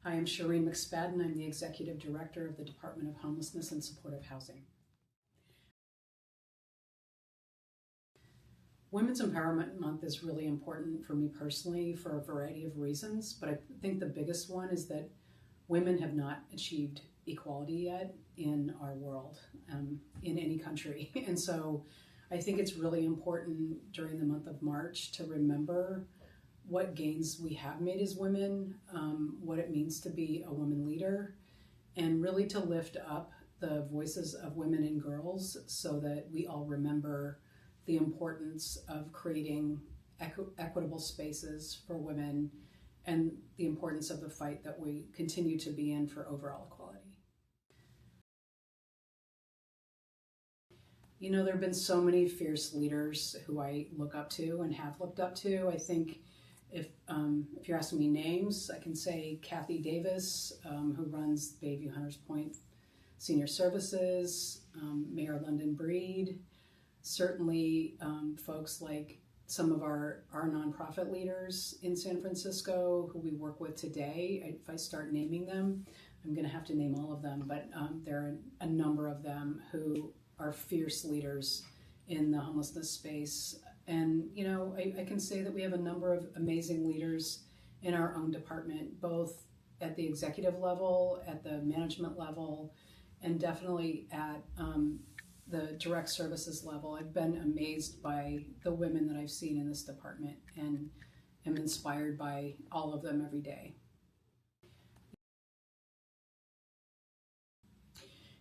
Hi, I'm Shireen McSpadden. I'm the Executive Director of the Department of Homelessness and Supportive Housing. Women's Empowerment Month is really important for me personally for a variety of reasons, but I think the biggest one is that women have not achieved equality yet in our world, in any country. And so I think it's really important during the month of March to remember what gains we have made as women, what it means to be a woman leader, and really to lift up the voices of women and girls so that we all remember the importance of creating equitable spaces for women and the importance of the fight that we continue to be in for overall equality. You know, there have been so many fierce leaders who I look up to and have looked up to. I think if you're asking me names, I can say Kathy Davis, who runs Bayview Hunters Point Senior Services, Mayor London Breed, certainly folks like some of our nonprofit leaders in San Francisco who we work with today. If I start naming them, I'm going to have to name all of them, but there are a number of them who are fierce leaders in the homelessness space. And, you know, I can say that we have a number of amazing leaders in our own department, both at the executive level, at the management level, and definitely at the direct services level. I've been amazed by the women that I've seen in this department and am inspired by all of them every day.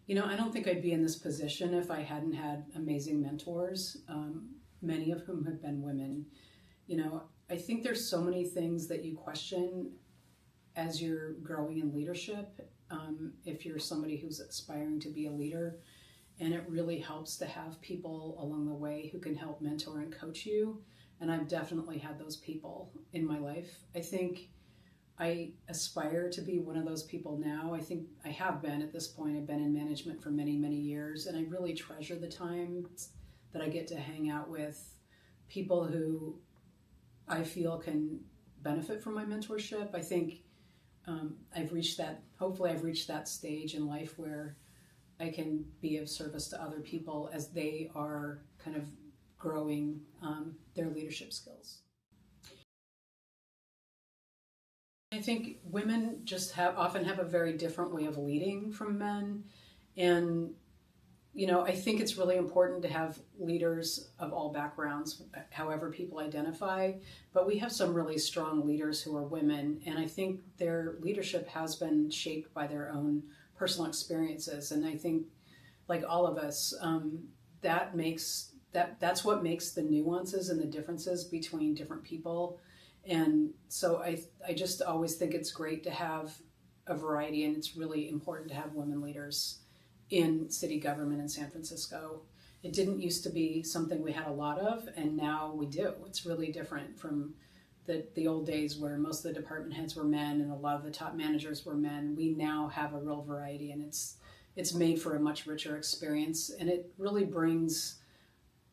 You know, I don't think I'd be in this position if I hadn't had amazing mentors, many of whom have been women. You know, I think there's so many things that you question as you're growing in leadership, if you're somebody who's aspiring to be a leader, and it really helps to have people along the way who can help mentor and coach you, and I've definitely had those people in my life. I think I aspire to be one of those people now. I think I have been at this point. I've been in management for many, many years, and I really treasure the time that I get to hang out with people who I feel can benefit from my mentorship. I think hopefully I've reached that stage in life where I can be of service to other people as they are kind of growing their leadership skills. I think women just often have a very different way of leading from men. And, you know, I think it's really important to have leaders of all backgrounds, however people identify, but we have some really strong leaders who are women. And I think their leadership has been shaped by their own personal experiences. And I think, like all of us, that's what makes the nuances and the differences between different people. And so I just always think it's great to have a variety, and it's really important to have women leaders in city government in San Francisco. It didn't used to be something we had a lot of, and now we do. It's really different from the old days where most of the department heads were men and a lot of the top managers were men. We now have a real variety, and it's made for a much richer experience. And it really brings,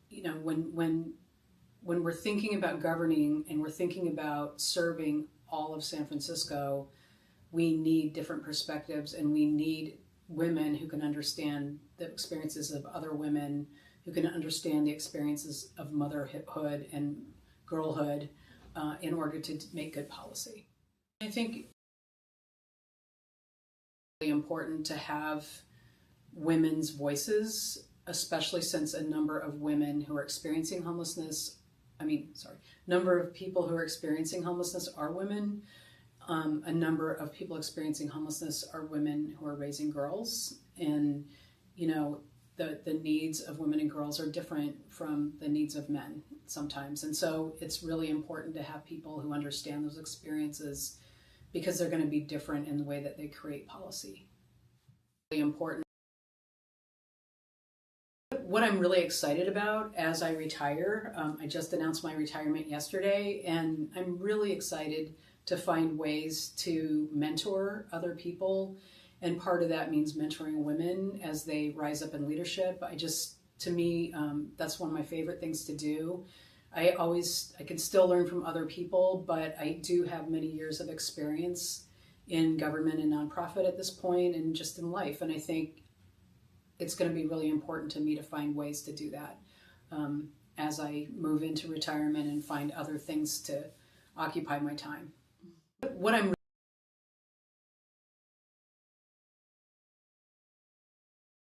you know, when we're thinking about governing and we're thinking about serving all of San Francisco, we need different perspectives, and we need women who can understand the experiences of other women, who can understand the experiences of motherhood and girlhood in order to make good policy. I think it's really important to have women's voices, especially since a number of women who are experiencing homelessness, number of people who are experiencing homelessness are women. A number of people experiencing homelessness are women who are raising girls. And, you know, the needs of women and girls are different from the needs of men sometimes. And so it's really important to have people who understand those experiences, because they're going to be different in the way that they create policy. Really important. What I'm really excited about as I retire, I just announced my retirement yesterday, and I'm really excited to find ways to mentor other people. And part of that means mentoring women as they rise up in leadership. To me, that's one of my favorite things to do. I can still learn from other people, but I do have many years of experience in government and nonprofit at this point, and just in life. And I think it's going to be really important to me to find ways to do that as I move into retirement and find other things to occupy my time. What I'm